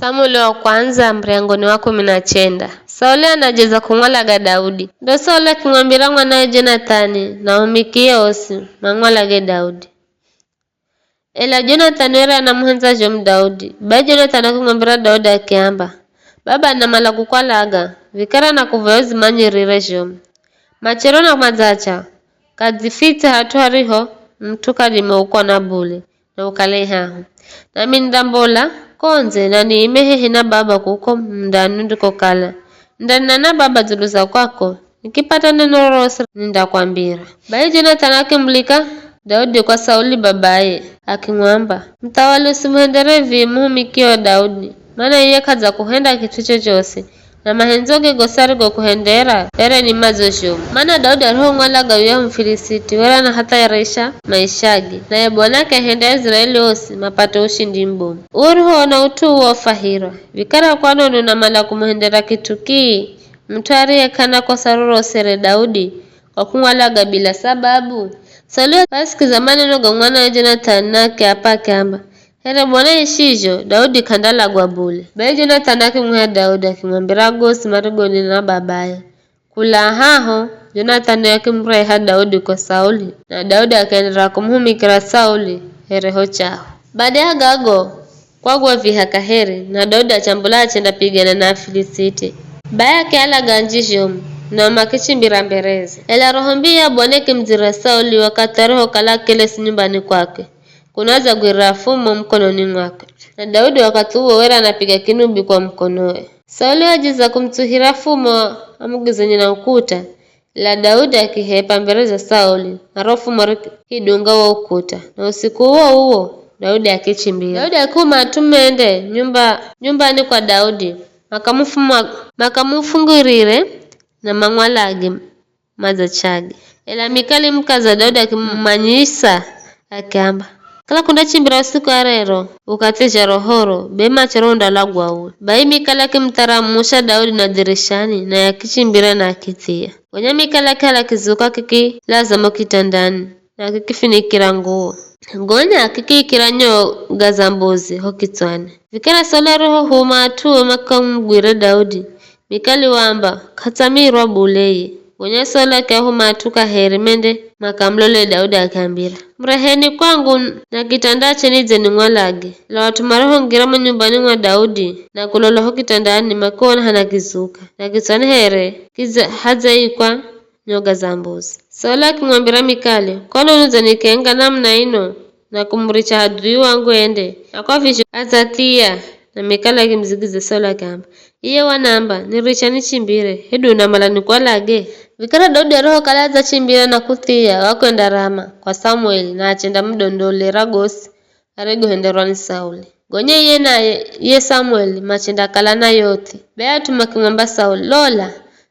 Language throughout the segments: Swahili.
Samweli wa kwanza mriangoni wa 19. Sauli anajeza kung'walaga Daudi. Ndo Sauli akimwambira mwanawe Jonathani na umikie osi mang'walage Daudi. Ela Jonathani wera anamuhenza jomu Daudi. Bai Jonathani akimwambira Daudi akiamba, baba anamala kukwalaga vikara na kuvoyozi manyirire jomu. Machero na mazacha kadzifite hatu hariho mtu kadime na bule na ukale hahu. Nami ndambola konze na niimehehe na baba kuko mndanu ndiko kala. Ndana na baba zuluza kwako, nikipata neno rose nindakwambira. Bai Jonathani akimulika Daudi kwa Sauli babaye, akimwamba, mtawali usimuhendere vimu mikio Daudi, maana iye kaza kuhenda kitu chochose, na mahenzoge gosari go kuhendera, ere ni mazo shumu. Maana Daudi alihong'walaga uya Mfilisiti, wera na hata yarisha maishagi, na ye bwanake henda Israeli osi, mapate ushindi mbomu. Uriho na utu uo fahirwa, vikara kwa nono na mala kumuhendera kitu kii, mtu ariyekana kwa saruro sere Daudi, kwa kung'walaga bila sababu. Sauli pasikiza maneno ga mwana wa Jonathani nake hapa akiamba, here bwana ishijo Daudi kandalagwa bule. Bai Jonathani akimwea Daudi akimwambira gosi marigoni na babaye. Kula haho Jonathani akimreha Daudi kwa Sauli, na Daudi akaendelea kumhumikira Sauli hereho chaho. Baada ya gago kwagwa vihaka heri, na Daudi achambula achenda pigana na Filisiti. Baya kiala ganjishomu na makichimbira mberezi. Ela roho mbi ya bwaneke mzira Sauli wakati roho kala kelesi nyumbani kwake. Kunaza gwira fumo mkononi mwake. Na Daudi wakati huo wera anapiga kinubi kwa mkonowe. Sauli wajiza kumtuhira fumo amugizanye na ukuta. La Daudi akihepa mbereza Sauli na roho fumo hidunga wa ukuta. Na usiku huo Daudi akichimbira. Daudi akuma atumende nyumbani kwa Daudi. Makamufungurire na mang'walage mazachage. Ela Mikali mkaza Daudi akimanyisa akiamba, kala kunda chimbira usiku arero ukateja rohoro bema chero ndalagwa uwe. Bai Mikali akimtaramusha Daudi na dirishani na yakichimbira na akitia. Wanya Mikali akala kizuka kiki lazamo kitandani na kikifinikira nguo. Gonya kikikira nyo gazambuzi hokitwane. Vikara Sauli roho huma atuwe makamugwire Daudi. Mikali wamba katamirwa buleye. Gonya Sauli akahuma atuka heri mende makamlole Daudi akambira, mreheni kwangu na kitandache nije ning'walage. La watu maroho ngiramo nyumbani mwa Daudi na kuloloho kitandani makona hana kizuka. Na kitwane here hazaikwa nyoga za mbuzi. Sauli akimwambira Mikali, kwani unuza nikenga namna ino na kumricha adui wangu ende? Na kwa visho azatia. Na Mikali akimzigiza Sauli akamba, iye wanamba niricha nichimbire hedu na mala nikwalage. Vikara Daudi roho kalaza chimbira na kuthia wakwenda Rama kwa Samueli na achenda mdondole ragosi arego henderwa ni Sauli. Gonye iye naye iye Samueli machenda kalana yote. Bea tumakimwamba Sauli, lola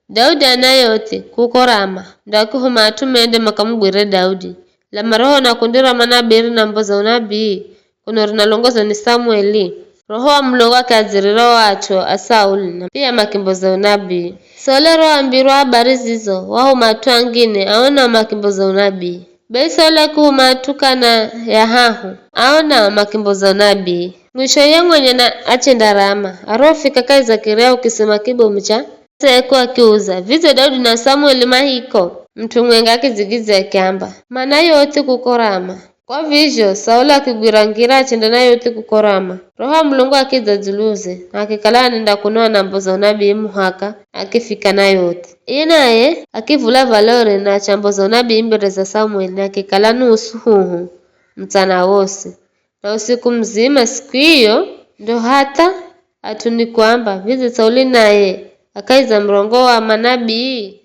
Daudi anayote kuko Rama. Ndakuhuma atumende makamugwire Daudi. La maroho na kundira manabiri na mboza unabii kuno rinalongoza ni Samueli. Roho wa mlongo akazirira wacho Sauli na pia makimboza unabii. Sauli roho ambirwa habari zizo wahuma atu angine aona makimboza unabii. Bai Sauli akuhuma atuka na ya hahu aona makimboza unabii. Mwisho ye mwenye na achenda Rama arofika kaiza kirea ukisema kibo mcha seku akiuza vize Daudi na Samueli mahiko. Mtu mwenga akizigiza akiamba, mana yote kuko Rama. Kwa vizho Sauli akigwirangira achenda na yote kuko Rama. Roho mlungu akizazuluze akikala anenda kunoa na mboza unabii muhaka akifika na yote. Iye naye akivula valore na chamboza unabii mbele za Samueli na akikala nusu huhu mtana wose. Na usiku mzima siku hiyo ndo hata atuni kwamba vize Sauli naye akaiza mrongo wa manabii.